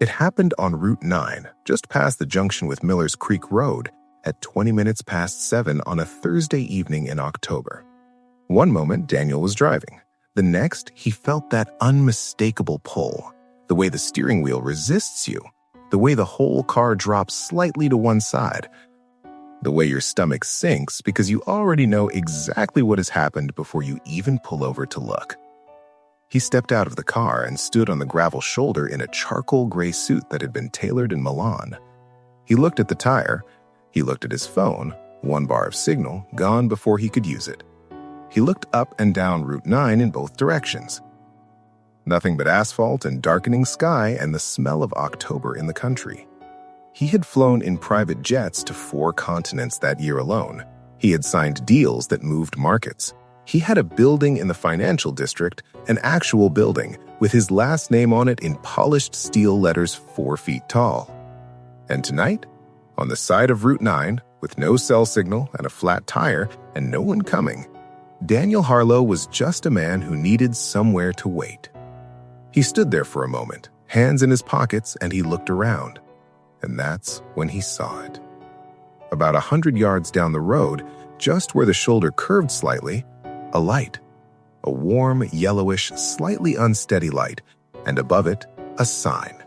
It happened on Route 9, just past the junction with Millers Creek Road, at 20 minutes past 7 on a Thursday evening in October. One moment, Daniel was driving. The next, he felt that unmistakable pull, the way the steering wheel resists you, the way the whole car drops slightly to one side, the way your stomach sinks because you already know exactly what has happened before you even pull over to look. He stepped out of the car and stood on the gravel shoulder in a charcoal gray suit that had been tailored in Milan. He looked at the tire. He looked at his phone, one bar of signal, gone before he could use it. He looked up and down Route 9 in both directions. Nothing but asphalt and darkening sky and the smell of October in the country. He had flown in private jets to 4 continents that year alone. He had signed deals that moved markets. He had a building in the financial district, an actual building, with his last name on it in polished steel letters 4 feet tall. And tonight, on the side of Route 9, with no cell signal and a flat tire and no one coming, Daniel Harlow was just a man who needed somewhere to wait. He stood there for a moment, hands in his pockets, and he looked around. And that's when he saw it. About 100 yards down the road, just where the shoulder curved slightly, a light. A warm, yellowish, slightly unsteady light, and above it, a sign.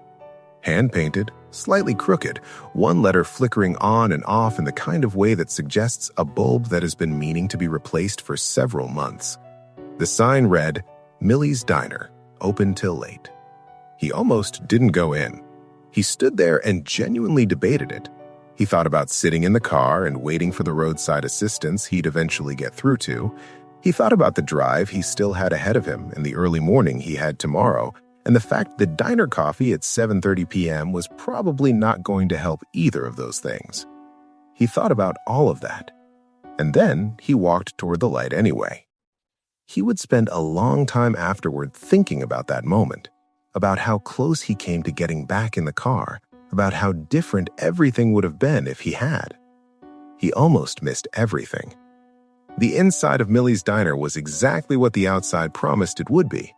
Hand-painted, slightly crooked, one letter flickering on and off in the kind of way that suggests a bulb that has been meaning to be replaced for several months. The sign read, Millie's Diner, open till late. He almost didn't go in. He stood there and genuinely debated it. He thought about sitting in the car and waiting for the roadside assistance he'd eventually get through to. He thought about the drive he still had ahead of him and the early morning he had tomorrow, and the fact that diner coffee at 7:30 p.m. was probably not going to help either of those things. He thought about all of that. And then he walked toward the light anyway. He would spend a long time afterward thinking about that moment, about how close he came to getting back in the car, about how different everything would have been if he had. He almost missed everything. The inside of Millie's Diner was exactly what the outside promised it would be.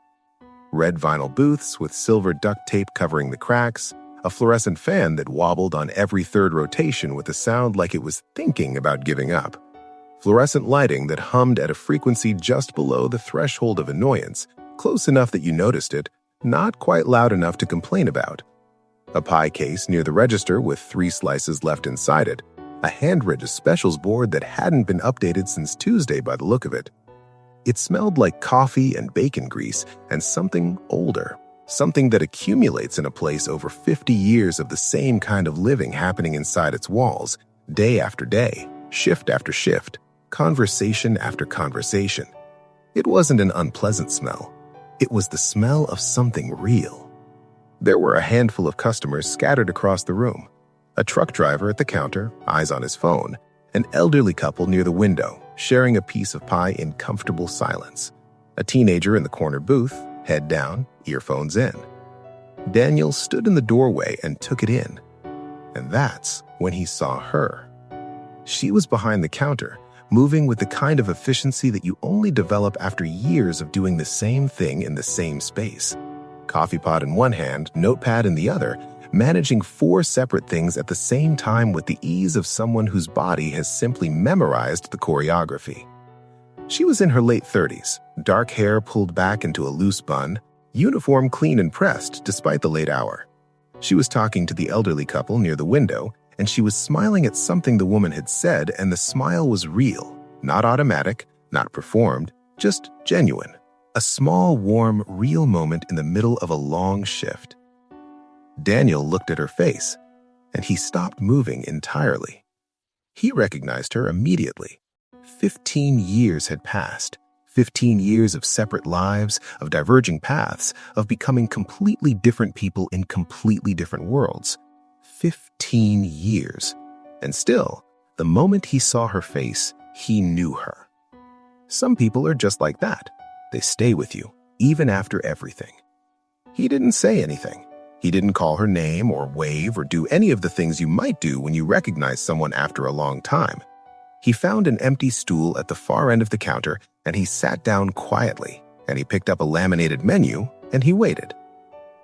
Red vinyl booths with silver duct tape covering the cracks, a fluorescent fan that wobbled on every third rotation with a sound like it was thinking about giving up. Fluorescent lighting that hummed at a frequency just below the threshold of annoyance, close enough that you noticed it, not quite loud enough to complain about. A pie case near the register with 3 slices left inside it, a handwritten specials board that hadn't been updated since Tuesday by the look of it. It smelled like coffee and bacon grease and something older, something that accumulates in a place over 50 years of the same kind of living happening inside its walls, day after day, shift after shift, conversation after conversation. It wasn't an unpleasant smell. It was the smell of something real. There were a handful of customers scattered across the room. A truck driver at the counter, eyes on his phone, an elderly couple near the window, sharing a piece of pie in comfortable silence, a teenager in the corner booth, head down, earphones in. Daniel stood in the doorway and took it in. And that's when he saw her. She was behind the counter, moving with the kind of efficiency that you only develop after years of doing the same thing in the same space. Coffee pot in one hand, notepad in the other, managing 4 separate things at the same time with the ease of someone whose body has simply memorized the choreography. She was in her late 30s, dark hair pulled back into a loose bun, uniform clean and pressed despite the late hour. She was talking to the elderly couple near the window, and she was smiling at something the woman had said, and the smile was real, not automatic, not performed, just genuine. A small, warm, real moment in the middle of a long shift. Daniel looked at her face, and he stopped moving entirely. He recognized her immediately. 15 years had passed. 15 years of separate lives, of diverging paths, of becoming completely different people in completely different worlds. 15 years. And still, the moment he saw her face, he knew her. Some people are just like that. They stay with you, even after everything. He didn't say anything. He didn't call her name or wave or do any of the things you might do when you recognize someone after a long time. He found an empty stool at the far end of the counter, and he sat down quietly, and he picked up a laminated menu, and he waited.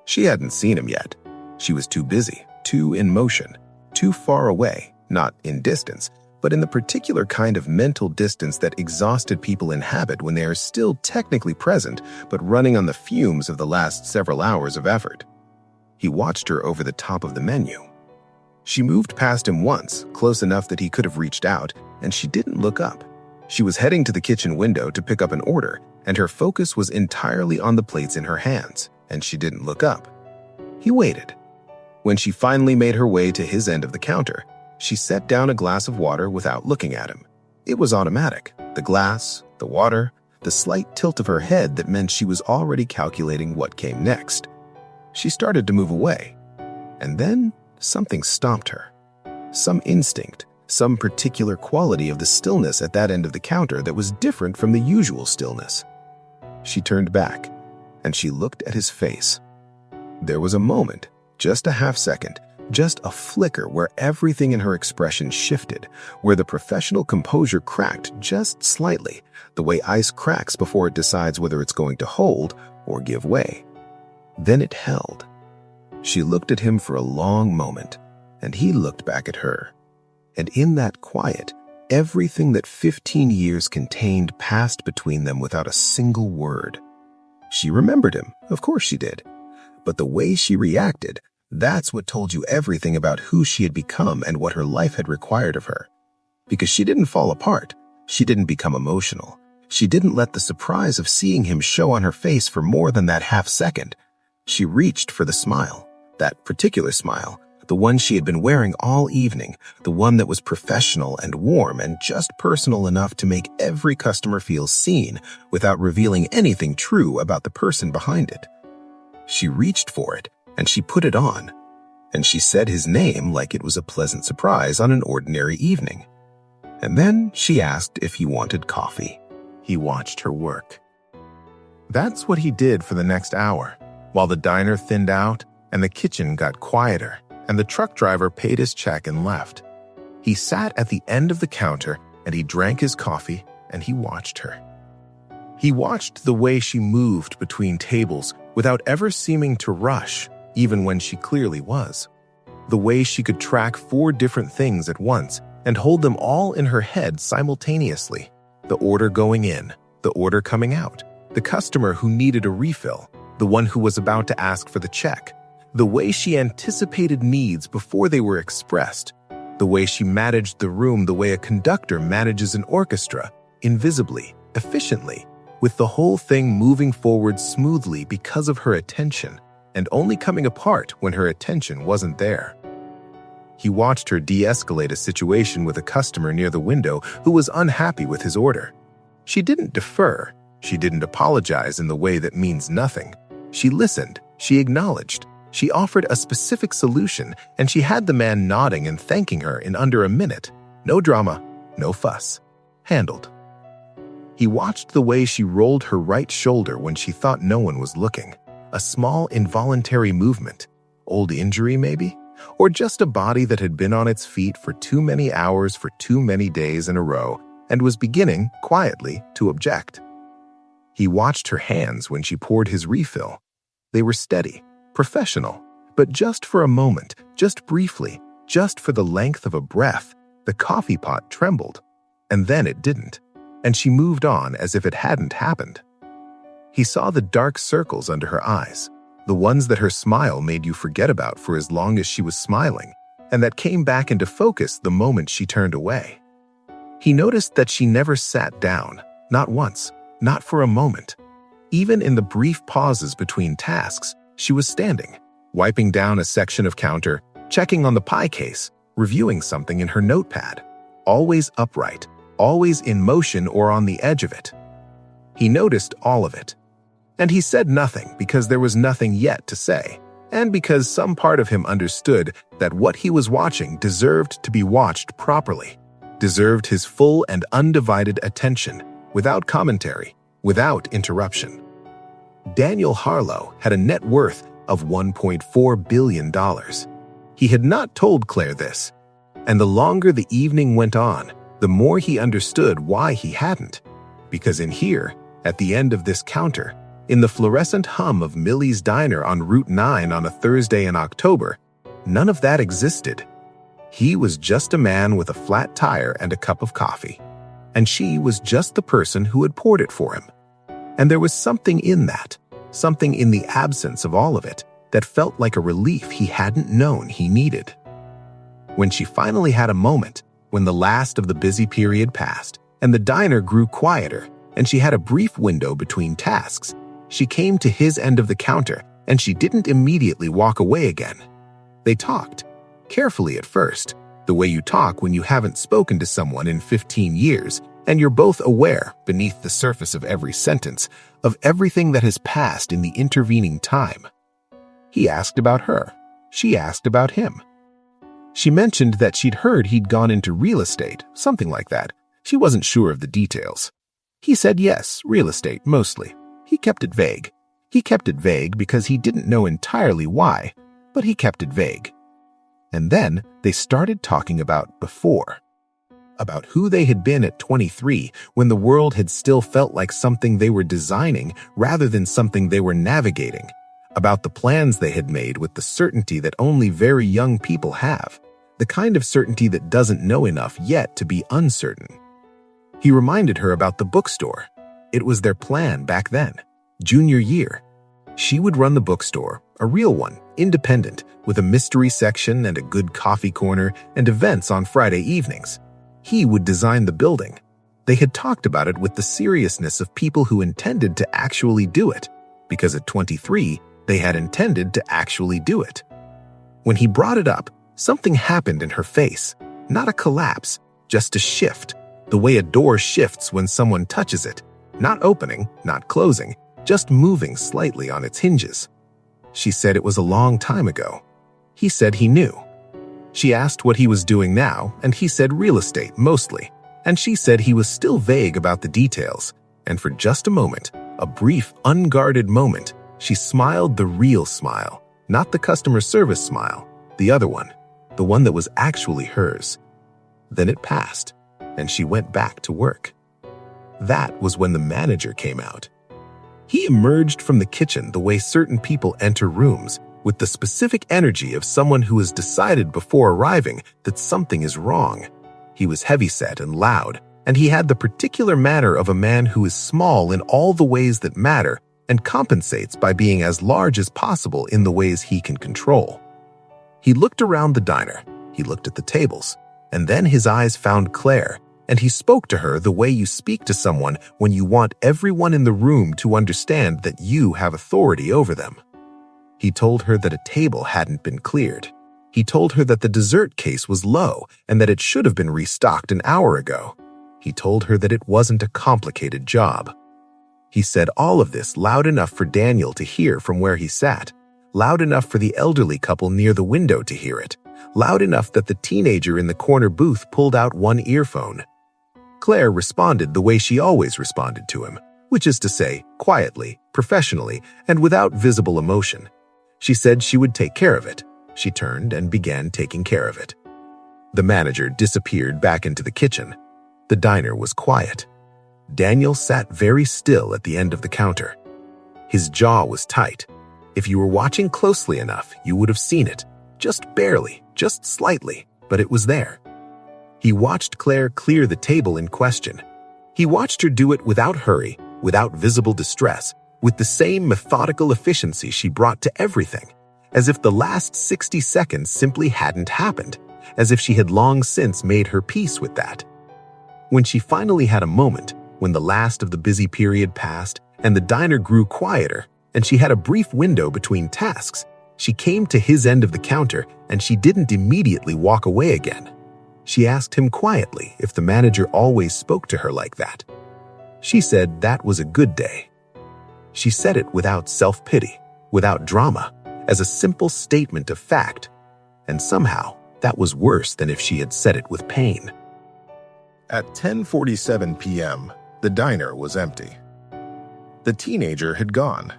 She hadn't seen him yet. She was too busy, too in motion, too far away, not in distance, but in the particular kind of mental distance that exhausted people inhabit when they are still technically present, but running on the fumes of the last several hours of effort. He watched her over the top of the menu. She moved past him once, close enough that he could have reached out, and she didn't look up. She was heading to the kitchen window to pick up an order, and her focus was entirely on the plates in her hands, and she didn't look up. He waited. When she finally made her way to his end of the counter, she set down a glass of water without looking at him. It was automatic. The glass, the water, the slight tilt of her head that meant she was already calculating what came next. She started to move away, and then something stopped her. Some instinct, some particular quality of the stillness at that end of the counter that was different from the usual stillness. She turned back, and she looked at his face. There was a moment, just a half second, just a flicker where everything in her expression shifted, where the professional composure cracked just slightly, the way ice cracks before it decides whether it's going to hold or give way. Then it held. She looked at him for a long moment, and he looked back at her. And in that quiet, everything that 15 years contained passed between them without a single word. She remembered him, of course she did. But the way she reacted, that's what told you everything about who she had become and what her life had required of her. Because she didn't fall apart. She didn't become emotional. She didn't let the surprise of seeing him show on her face for more than that half second. She reached for the smile, that particular smile, the one she had been wearing all evening, the one that was professional and warm and just personal enough to make every customer feel seen without revealing anything true about the person behind it. She reached for it, and she put it on, and she said his name like it was a pleasant surprise on an ordinary evening. And then she asked if he wanted coffee. He watched her work. That's what he did for the next hour, while the diner thinned out and the kitchen got quieter and the truck driver paid his check and left. He sat at the end of the counter and he drank his coffee and he watched her. He watched the way she moved between tables without ever seeming to rush, even when she clearly was. The way she could track 4 different things at once and hold them all in her head simultaneously. The order going in, the order coming out, the customer who needed a refill, the one who was about to ask for the check, the way she anticipated needs before they were expressed, the way she managed the room the way a conductor manages an orchestra, invisibly, efficiently, with the whole thing moving forward smoothly because of her attention, and only coming apart when her attention wasn't there. He watched her de-escalate a situation with a customer near the window who was unhappy with his order. She didn't defer. She didn't apologize in the way that means nothing. She listened. She acknowledged. She offered a specific solution, and she had the man nodding and thanking her in under a minute. No drama, no fuss. Handled. He watched the way she rolled her right shoulder when she thought no one was looking. A small involuntary movement. Old injury, maybe? Or just a body that had been on its feet for too many hours for too many days in a row and was beginning, quietly, to object. He watched her hands when she poured his refill. They were steady, professional, but just for a moment, just briefly, just for the length of a breath, the coffee pot trembled. And then it didn't, and she moved on as if it hadn't happened. He saw the dark circles under her eyes, the ones that her smile made you forget about for as long as she was smiling, and that came back into focus the moment she turned away. He noticed that she never sat down, not once, not for a moment. Even in the brief pauses between tasks, she was standing, wiping down a section of counter, checking on the pie case, reviewing something in her notepad, always upright, always in motion or on the edge of it. He noticed all of it. And he said nothing because there was nothing yet to say, and because some part of him understood that what he was watching deserved to be watched properly, deserved his full and undivided attention, without commentary, without interruption. Daniel Harlow had a net worth of $1.4 billion. He had not told Claire this, and the longer the evening went on, the more he understood why he hadn't. Because in here, at the end of this counter, In the fluorescent hum of Millie's Diner on Route 9 on a Thursday in October, none of that existed. He was just a man with a flat tire and a cup of coffee. And she was just the person who had poured it for him. And there was something in that, something in the absence of all of it, that felt like a relief he hadn't known he needed. When she finally had a moment, when the last of the busy period passed, and the diner grew quieter, and she had a brief window between tasks, she came to his end of the counter, and she didn't immediately walk away again. They talked, carefully at first, the way you talk when you haven't spoken to someone in 15 years, and you're both aware, beneath the surface of every sentence, of everything that has passed in the intervening time. He asked about her. She asked about him. She mentioned that she'd heard he'd gone into real estate, something like that. She wasn't sure of the details. He said yes, real estate, mostly. He kept it vague. He kept it vague because he didn't know entirely why, but he kept it vague. And then they started talking about before. About who they had been at 23 when the world had still felt like something they were designing rather than something they were navigating. About the plans they had made with the certainty that only very young people have, the kind of certainty that doesn't know enough yet to be uncertain. He reminded her about the bookstore. It was their plan back then, junior year. She would run the bookstore, a real one, independent, with a mystery section and a good coffee corner and events on Friday evenings. He would design the building. They had talked about it with the seriousness of people who intended to actually do it, because at 23, they had intended to actually do it. When he brought it up, something happened in her face. Not a collapse, just a shift, the way a door shifts when someone touches it. Not opening, not closing, just moving slightly on its hinges. She said it was a long time ago. He said he knew. She asked what he was doing now, and he said real estate, mostly. And she said he was still vague about the details. And for just a moment, a brief, unguarded moment, she smiled the real smile, not the customer service smile, the other one, the one that was actually hers. Then it passed, and she went back to work. That was when the manager came out. He emerged from the kitchen the way certain people enter rooms, with the specific energy of someone who has decided before arriving that something is wrong. He was heavyset and loud, and he had the particular manner of a man who is small in all the ways that matter and compensates by being as large as possible in the ways he can control. He looked around the diner, he looked at the tables, and then his eyes found Claire, and he spoke to her the way you speak to someone when you want everyone in the room to understand that you have authority over them. He told her that a table hadn't been cleared. He told her that the dessert case was low and that it should have been restocked an hour ago. He told her that it wasn't a complicated job. He said all of this loud enough for Daniel to hear from where he sat, loud enough for the elderly couple near the window to hear it, loud enough that the teenager in the corner booth pulled out one earphone. Claire responded the way she always responded to him, which is to say, quietly, professionally, and without visible emotion. She said she would take care of it. She turned and began taking care of it. The manager disappeared back into the kitchen. The diner was quiet. Daniel sat very still at the end of the counter. His jaw was tight. If you were watching closely enough, you would have seen it. Just barely, just slightly, but it was there. He watched Claire clear the table in question. He watched her do it without hurry, without visible distress, with the same methodical efficiency she brought to everything, as if the last 60 seconds simply hadn't happened, as if she had long since made her peace with that. When she finally had a moment, when the last of the busy period passed and the diner grew quieter, and she had a brief window between tasks, she came to his end of the counter and she didn't immediately walk away again. She asked him quietly if the manager always spoke to her like that. She said that was a good day. She said it without self-pity, without drama, as a simple statement of fact, and somehow that was worse than if she had said it with pain. At 10:47 p.m., the diner was empty. The teenager had gone.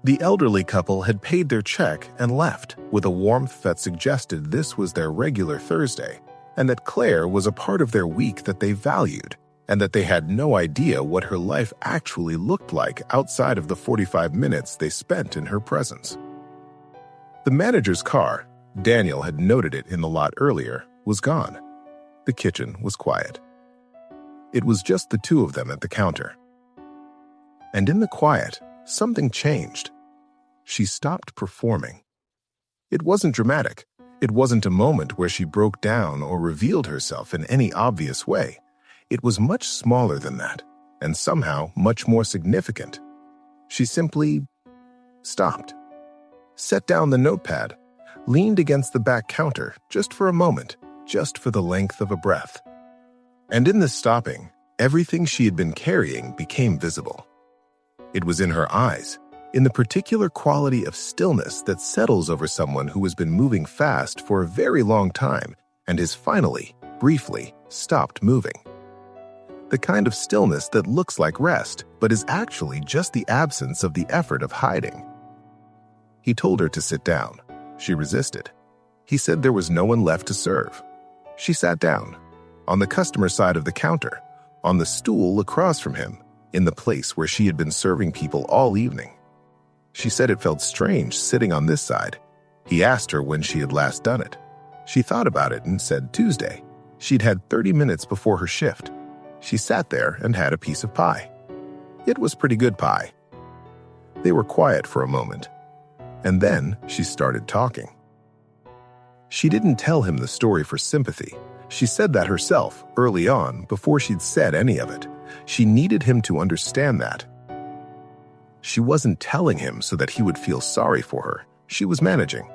The elderly couple had paid their check and left with a warmth that suggested this was their regular Thursday and that Claire was a part of their week that they valued, and that they had no idea what her life actually looked like outside of the 45 minutes they spent in her presence. The manager's car, Daniel had noted it in the lot earlier, was gone. The kitchen was quiet. It was just the two of them at the counter. And in the quiet, something changed. She stopped performing. It wasn't dramatic. It wasn't a moment where she broke down or revealed herself in any obvious way. It was much smaller than that, and somehow much more significant. She simply stopped, set down the notepad, leaned against the back counter just for a moment, just for the length of a breath. And in this stopping, everything she had been carrying became visible. It was in her eyes, in the particular quality of stillness that settles over someone who has been moving fast for a very long time and has finally, briefly, stopped moving. The kind of stillness that looks like rest, but is actually just the absence of the effort of hiding. He told her to sit down. She resisted. He said there was no one left to serve. She sat down, on the customer side of the counter, on the stool across from him, in the place where she had been serving people all evening. She said it felt strange sitting on this side. He asked her when she had last done it. She thought about it and said Tuesday. She'd had 30 minutes before her shift. She sat there and had a piece of pie. It was pretty good pie. They were quiet for a moment, and then she started talking. She didn't tell him the story for sympathy. She said that herself, early on, before she'd said any of it. She needed him to understand that. She wasn't telling him so that he would feel sorry for her. She was managing.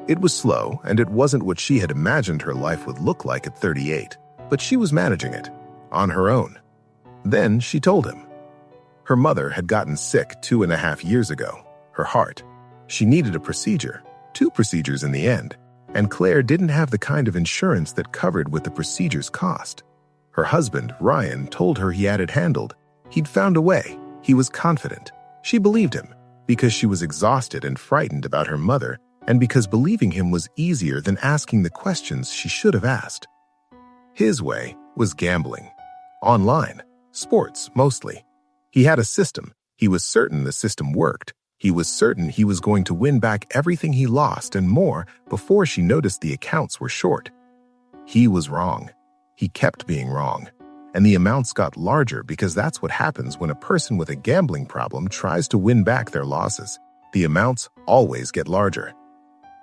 It was slow, and it wasn't what she had imagined her life would look like at 38, but she was managing it, on her own. Then she told him. Her mother had gotten sick 2.5 years ago. Her heart. She needed a procedure, 2 procedures in the end, and Claire didn't have the kind of insurance that covered what the procedure's cost. Her husband, Ryan, told her he had it handled. He'd found a way. He was confident. She believed him, because she was exhausted and frightened about her mother, and because believing him was easier than asking the questions she should have asked. His way was gambling. Online. Sports, mostly. He had a system. He was certain the system worked. He was certain he was going to win back everything he lost and more before she noticed the accounts were short. He was wrong. He kept being wrong. And the amounts got larger because that's what happens when a person with a gambling problem tries to win back their losses. The amounts always get larger.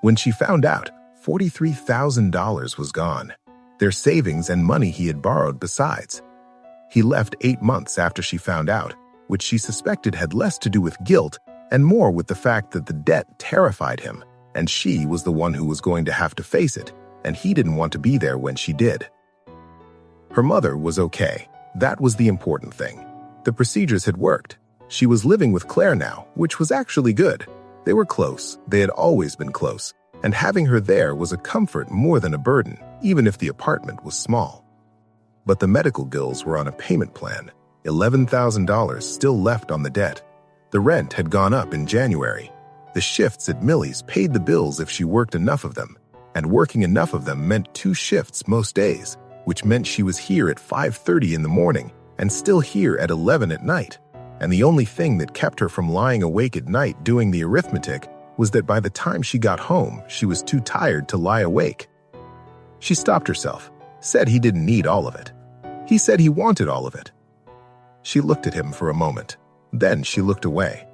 When she found out, $43,000 was gone. Their savings and money he had borrowed besides. He left 8 months after she found out, which she suspected had less to do with guilt and more with the fact that the debt terrified him, and she was the one who was going to have to face it, and he didn't want to be there when she did. Her mother was okay. That was the important thing. The procedures had worked. She was living with Claire now, which was actually good. They were close. They had always been close, and having her there was a comfort more than a burden, even if the apartment was small. But the medical bills were on a payment plan, $11,000 still left on the debt. The rent had gone up in January. The shifts at Millie's paid the bills if she worked enough of them, and working enough of them meant 2 shifts most days, which meant she was here at 5:30 in the morning and still here at 11 at night. And the only thing that kept her from lying awake at night doing the arithmetic was that by the time she got home, she was too tired to lie awake. She stopped herself, said he didn't need all of it. He said he wanted all of it. She looked at him for a moment. Then she looked away.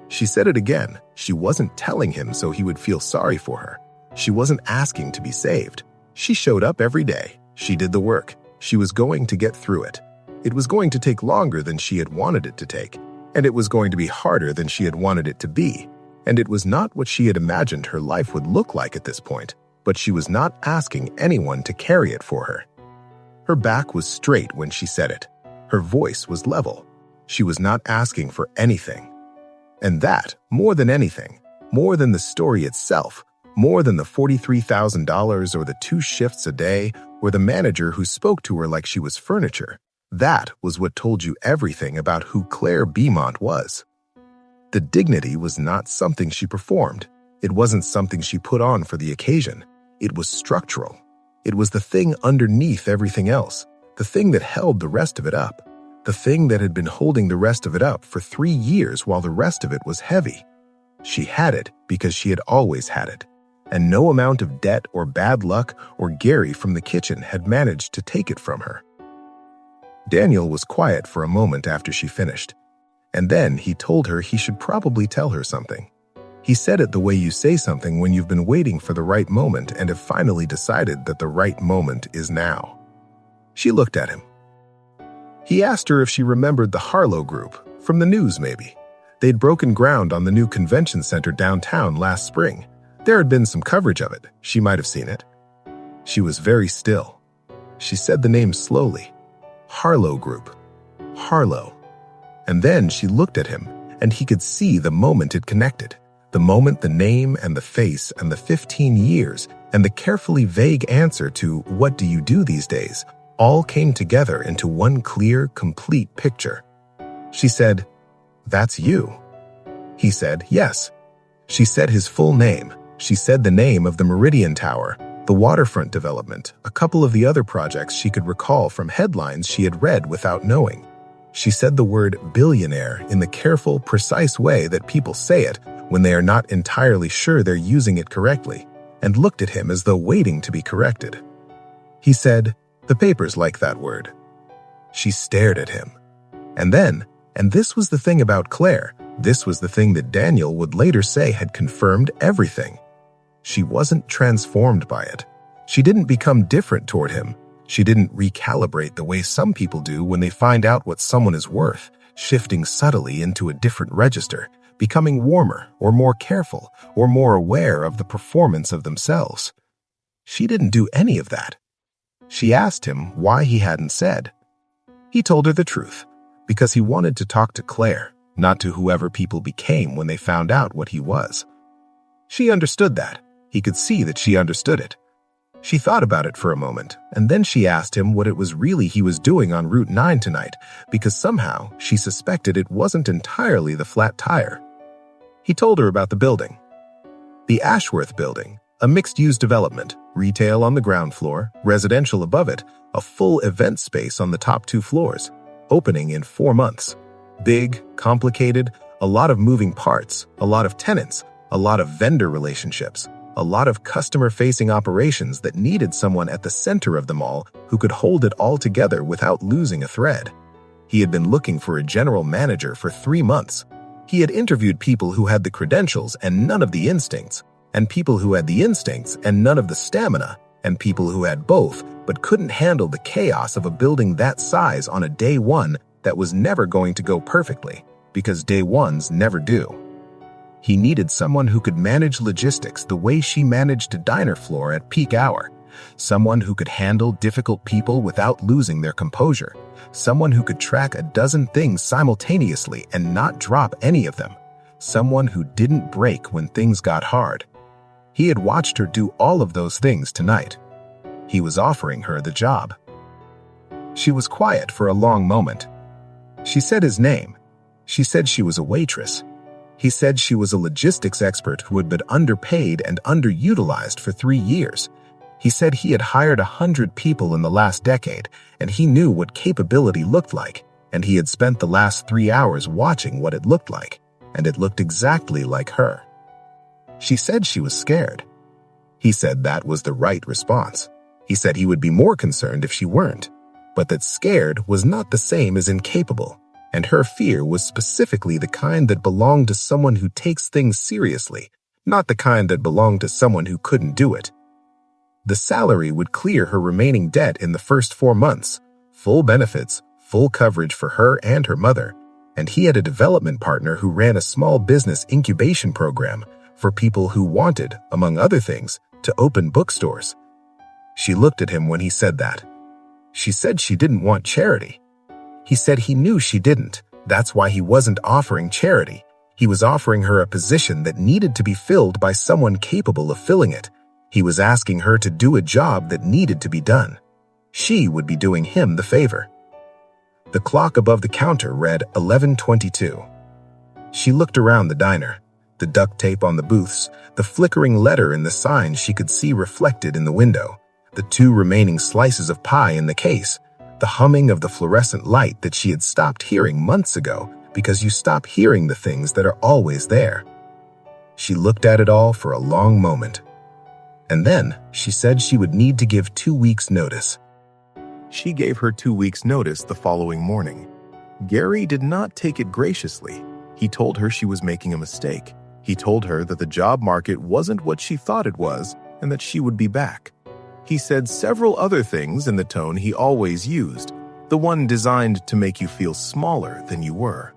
She said it again. She wasn't telling him so he would feel sorry for her. She wasn't asking to be saved. She showed up every day. She did the work. She was going to get through it. It was going to take longer than she had wanted it to take, and it was going to be harder than she had wanted it to be, and it was not what she had imagined her life would look like at this point, but she was not asking anyone to carry it for her. Her back was straight when she said it. Her voice was level. She was not asking for anything. And that, more than anything, more than the story itself, more than the $43,000 or the 2 shifts a day or the manager who spoke to her like she was furniture, that was what told you everything about who Claire Beaumont was. The dignity was not something she performed. It wasn't something she put on for the occasion. It was structural. It was the thing underneath everything else, the thing that held the rest of it up, the thing that had been holding the rest of it up for 3 years while the rest of it was heavy. She had it because she had always had it, and no amount of debt or bad luck or Gary from the kitchen had managed to take it from her. Daniel was quiet for a moment after she finished, and then he told her he should probably tell her something. He said it the way you say something when you've been waiting for the right moment and have finally decided that the right moment is now. She looked at him. He asked her if she remembered the Harlow Group, from the news maybe. They'd broken ground on the new convention center downtown last spring. There had been some coverage of it. She might have seen it. She was very still. She said the name slowly. Harlow Group. Harlow. And then she looked at him, and he could see the moment it connected. The moment the name and the face and the 15 years and the carefully vague answer to "What do you do these days?" all came together into one clear, complete picture. She said, "That's you." He said, "Yes." She said his full name. She said the name of the Meridian Tower, the waterfront development, a couple of the other projects she could recall from headlines she had read without knowing. She said the word billionaire in the careful, precise way that people say it when they are not entirely sure they're using it correctly, and looked at him as though waiting to be corrected. He said, "The papers like that word." She stared at him. And then, and this was the thing about Claire, this was the thing that Daniel would later say had confirmed everything. She wasn't transformed by it. She didn't become different toward him. She didn't recalibrate the way some people do when they find out what someone is worth, shifting subtly into a different register, becoming warmer or more careful or more aware of the performance of themselves. She didn't do any of that. She asked him why he hadn't said. He told her the truth, because he wanted to talk to Claire, not to whoever people became when they found out what he was. She understood that. He could see that she understood it. She thought about it for a moment, and then she asked him what it was really he was doing on Route 9 tonight, because somehow she suspected it wasn't entirely the flat tire. He told her about the building. The Ashworth Building, a mixed-use development, retail on the ground floor, residential above it, a full event space on the top 2 floors, opening in 4 months. Big, complicated, a lot of moving parts, a lot of tenants, a lot of vendor relationships, a lot of customer-facing operations that needed someone at the center of them all who could hold it all together without losing a thread. He had been looking for a general manager for 3 months. He had interviewed people who had the credentials and none of the instincts, and people who had the instincts and none of the stamina, and people who had both but couldn't handle the chaos of a building that size on a day one that was never going to go perfectly, because day ones never do. He needed someone who could manage logistics the way she managed a diner floor at peak hour, someone who could handle difficult people without losing their composure, someone who could track a dozen things simultaneously and not drop any of them, someone who didn't break when things got hard. He had watched her do all of those things tonight. He was offering her the job. She was quiet for a long moment. She said his name. She said she was a waitress. He said she was a logistics expert who had been underpaid and underutilized for 3 years. He said he had hired 100 people in the last decade, and he knew what capability looked like, and he had spent the last 3 hours watching what it looked like, and it looked exactly like her. She said she was scared. He said that was the right response. He said he would be more concerned if she weren't, but that scared was not the same as incapable, and her fear was specifically the kind that belonged to someone who takes things seriously, not the kind that belonged to someone who couldn't do it. The salary would clear her remaining debt in the first 4 months, full benefits, full coverage for her and her mother, and he had a development partner who ran a small business incubation program for people who wanted, among other things, to open bookstores. She looked at him when he said that. She said she didn't want charity. He said he knew she didn't. That's why he wasn't offering charity. He was offering her a position that needed to be filled by someone capable of filling it. He was asking her to do a job that needed to be done. She would be doing him the favor. The clock above the counter read 11:22. She looked around the diner. The duct tape on the booths, the flickering letter in the sign she could see reflected in the window, the 2 remaining slices of pie in the case, the humming of the fluorescent light that she had stopped hearing months ago because you stop hearing the things that are always there. She looked at it all for a long moment. And then she said she would need to give 2 weeks' notice. She gave her 2 weeks' notice the following morning. Gary did not take it graciously. He told her she was making a mistake. He told her that the job market wasn't what she thought it was and that she would be back. He said several other things in the tone he always used, the one designed to make you feel smaller than you were.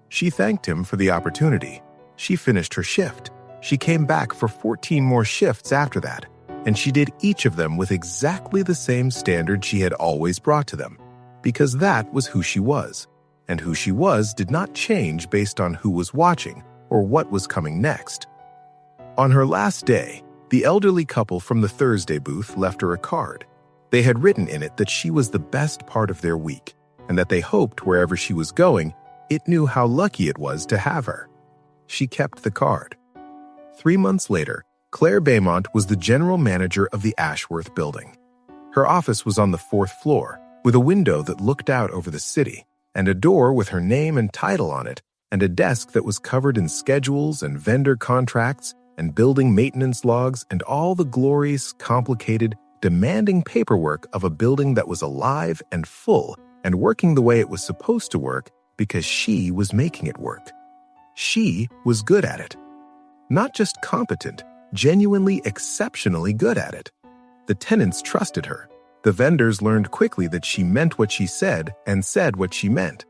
She thanked him for the opportunity. She finished her shift. She came back for 14 more shifts after that, and she did each of them with exactly the same standard she had always brought to them, because that was who she was, and who she was did not change based on who was watching or what was coming next. On her last day, the elderly couple from the Thursday booth left her a card. They had written in it that she was the best part of their week, and that they hoped wherever she was going, it knew how lucky it was to have her. She kept the card. 3 months later, Claire Beaumont was the general manager of the Ashworth building. Her office was on the 4th floor, with a window that looked out over the city, and a door with her name and title on it, and a desk that was covered in schedules and vendor contracts and building maintenance logs and all the glorious, complicated, demanding paperwork of a building that was alive and full and working the way it was supposed to work because she was making it work. She was good at it. Not just competent, genuinely exceptionally good at it. The tenants trusted her. The vendors learned quickly that she meant what she said and said what she meant.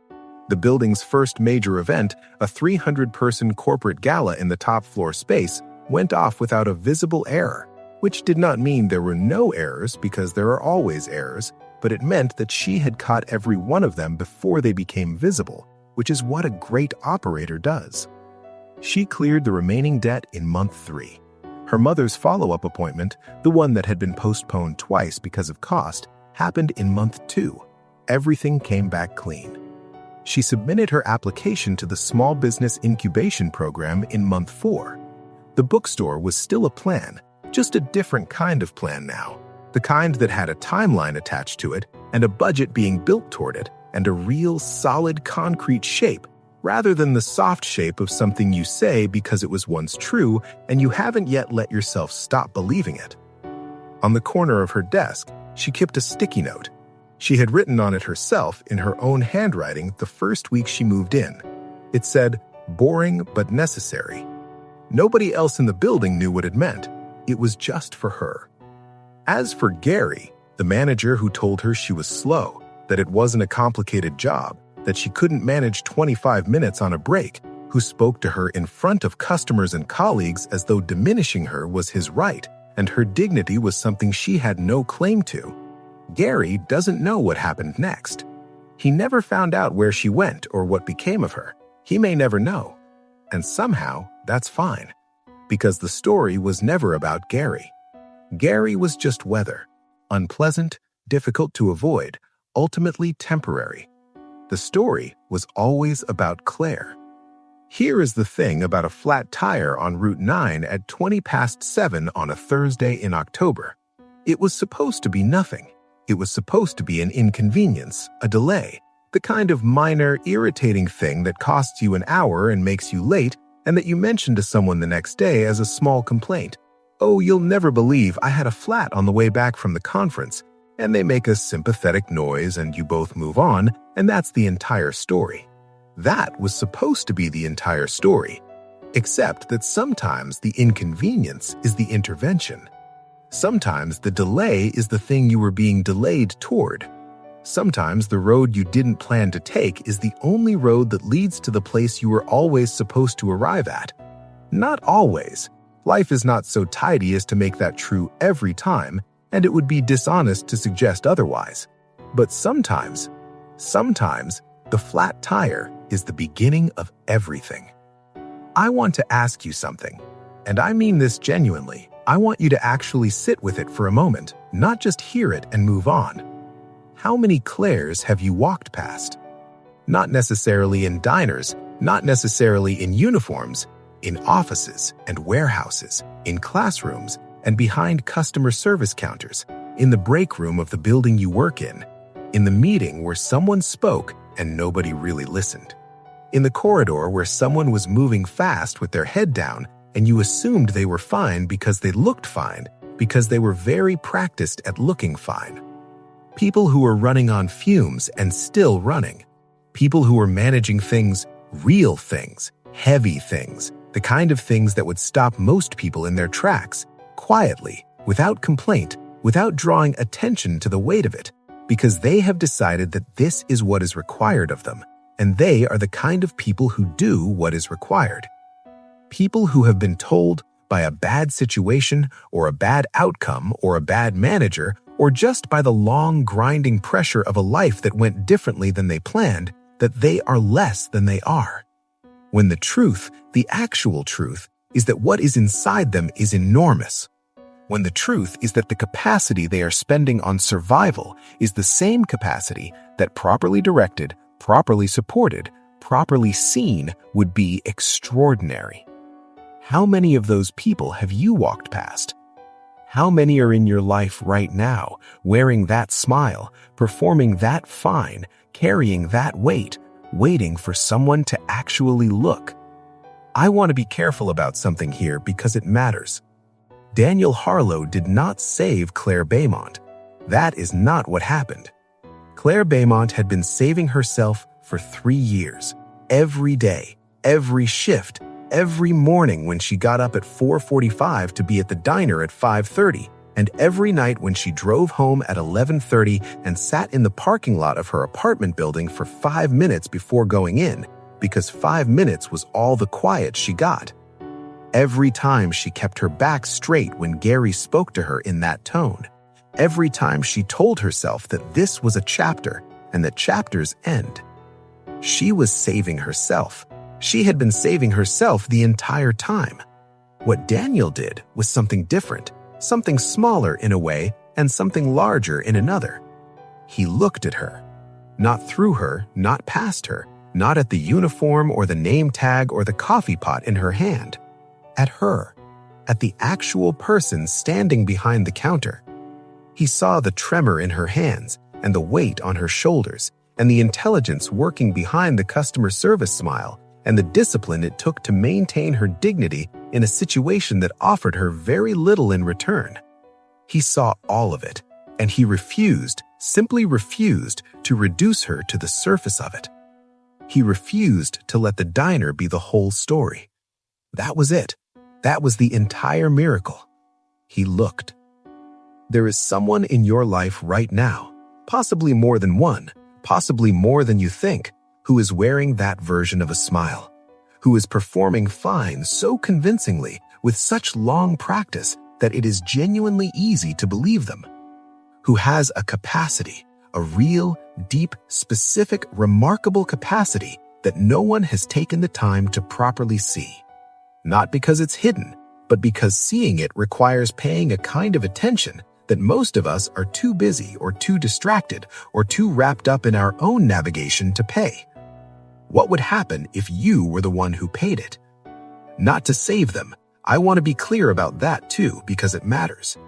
The building's first major event, a 300-person corporate gala in the top floor space, went off without a visible error, which did not mean there were no errors because there are always errors, but it meant that she had caught every one of them before they became visible, which is what a great operator does. She cleared the remaining debt in month 3. Her mother's follow-up appointment, the one that had been postponed twice because of cost, happened in month 2. Everything came back clean. She submitted her application to the Small Business Incubation Program in month 4. The bookstore was still a plan, just a different kind of plan now. The kind that had a timeline attached to it and a budget being built toward it and a real solid concrete shape, rather than the soft shape of something you say because it was once true and you haven't yet let yourself stop believing it. On the corner of her desk, she kept a sticky note. She had written on it herself in her own handwriting the first week she moved in. It said, "Boring but necessary." Nobody else in the building knew what it meant. It was just for her. As for Gary, the manager who told her she was slow, that it wasn't a complicated job, that she couldn't manage 25 minutes on a break, who spoke to her in front of customers and colleagues as though diminishing her was his right, and her dignity was something she had no claim to. Gary doesn't know what happened next. He never found out where she went or what became of her. He may never know. And somehow, that's fine. Because the story was never about Gary. Gary was just weather. Unpleasant, difficult to avoid, ultimately temporary. The story was always about Claire. Here is the thing about a flat tire on Route 9 at 20 past 7 on a Thursday in October. It was supposed to be nothing. It was supposed to be an inconvenience, a delay, the kind of minor, irritating thing that costs you an hour and makes you late and that you mention to someone the next day as a small complaint. "Oh, you'll never believe I had a flat on the way back from the conference," and they make a sympathetic noise and you both move on, and that's the entire story. That was supposed to be the entire story, except that sometimes the inconvenience is the intervention. Sometimes the delay is the thing you were being delayed toward. Sometimes the road you didn't plan to take is the only road that leads to the place you were always supposed to arrive at. Not always. Life is not so tidy as to make that true every time, and it would be dishonest to suggest otherwise. But sometimes, the flat tire is the beginning of everything. I want to ask you something, and I mean this genuinely. I want you to actually sit with it for a moment, not just hear it and move on. How many Claires have you walked past? Not necessarily in diners, not necessarily in uniforms, in offices and warehouses, in classrooms, and behind customer service counters, in the break room of the building you work in In the meeting where someone spoke and nobody really listened. In the corridor where someone was moving fast with their head down and you assumed they were fine because they looked fine, because they were very practiced at looking fine. People who were running on fumes and still running. People who were managing things, real things, heavy things, the kind of things that would stop most people in their tracks, quietly, without complaint, without drawing attention to the weight of it, because they have decided that this is what is required of them, and they are the kind of people who do what is required. People who have been told by a bad situation or a bad outcome or a bad manager or just by the long grinding pressure of a life that went differently than they planned, that they are less than they are. When the truth, the actual truth, is that what is inside them is enormous. When the truth is that the capacity they are spending on survival is the same capacity that properly directed, properly supported, properly seen would be extraordinary. How many of those people have you walked past? How many are in your life right now, wearing that smile, performing that fine, carrying that weight, waiting for someone to actually look? I want to be careful about something here because it matters. Daniel Harlow did not save Claire Beaumont. That is not what happened. Claire Beaumont had been saving herself for 3 years, every day, every shift, every morning when she got up at 4:45 to be at the diner at 5:30, and every night when she drove home at 11:30 and sat in the parking lot of her apartment building for 5 minutes before going in, because 5 minutes was all the quiet she got. Every time she kept her back straight when Gary spoke to her in that tone. Every time she told herself that this was a chapter and that chapters end. She was saving herself. She had been saving herself the entire time. What Daniel did was something different, something smaller in a way and something larger in another. He looked at her. Not through her, not past her, not at the uniform or the name tag or the coffee pot in her hand. At her, at the actual person standing behind the counter. He saw the tremor in her hands and the weight on her shoulders and the intelligence working behind the customer service smile and the discipline it took to maintain her dignity in a situation that offered her very little in return. He saw all of it, and he refused, simply refused, to reduce her to the surface of it. He refused to let the diner be the whole story. That was it. That was the entire miracle. He looked. There is someone in your life right now, possibly more than one, possibly more than you think, who is wearing that version of a smile, who is performing fine so convincingly with such long practice that it is genuinely easy to believe them, who has a capacity, a real, deep, specific, remarkable capacity that no one has taken the time to properly see. Not because it's hidden, but because seeing it requires paying a kind of attention that most of us are too busy or too distracted or too wrapped up in our own navigation to pay. What would happen if you were the one who paid it? Not to save them. I want to be clear about that too, because it matters.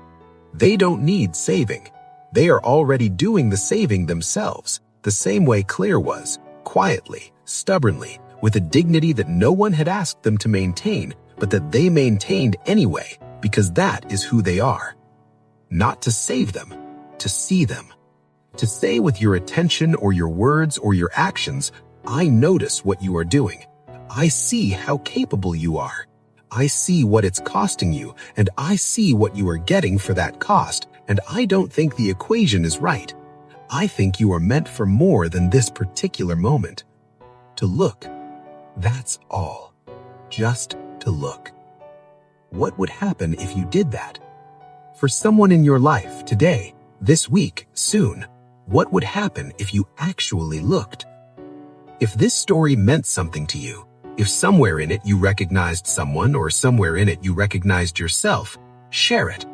They don't need saving. They are already doing the saving themselves, the same way Claire was, quietly, stubbornly, with a dignity that no one had asked them to maintain, but that they maintained anyway, because that is who they are. Not to save them, to see them. To say with your attention or your words or your actions, I notice what you are doing. I see how capable you are. I see what it's costing you, and I see what you are getting for that cost, and I don't think the equation is right. I think you are meant for more than this particular moment. To look. That's all. Just to look. What would happen if you did that? For someone in your life today, this week, soon, what would happen if you actually looked? If this story meant something to you, if somewhere in it you recognized someone or somewhere in it you recognized yourself, share it.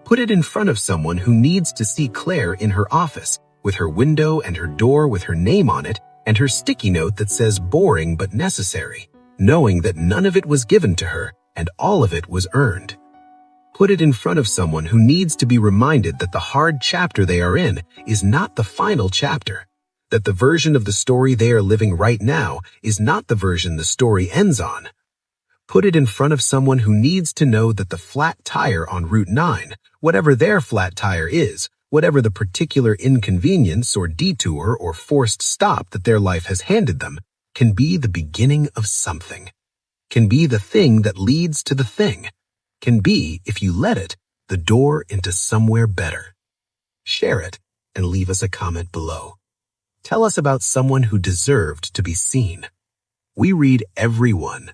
Put it in front of someone who needs to see Claire in her office, with her window and her door with her name on it, and her sticky note that says boring but necessary, knowing that none of it was given to her and all of it was earned. Put it in front of someone who needs to be reminded that the hard chapter they are in is not the final chapter, that the version of the story they are living right now is not the version the story ends on. Put it in front of someone who needs to know that the flat tire on Route 9, whatever their flat tire is, whatever the particular inconvenience or detour or forced stop that their life has handed them, can be the beginning of something, can be the thing that leads to the thing, can be, if you let it, the door into somewhere better. Share it and leave us a comment below. Tell us about someone who deserved to be seen. We read every one.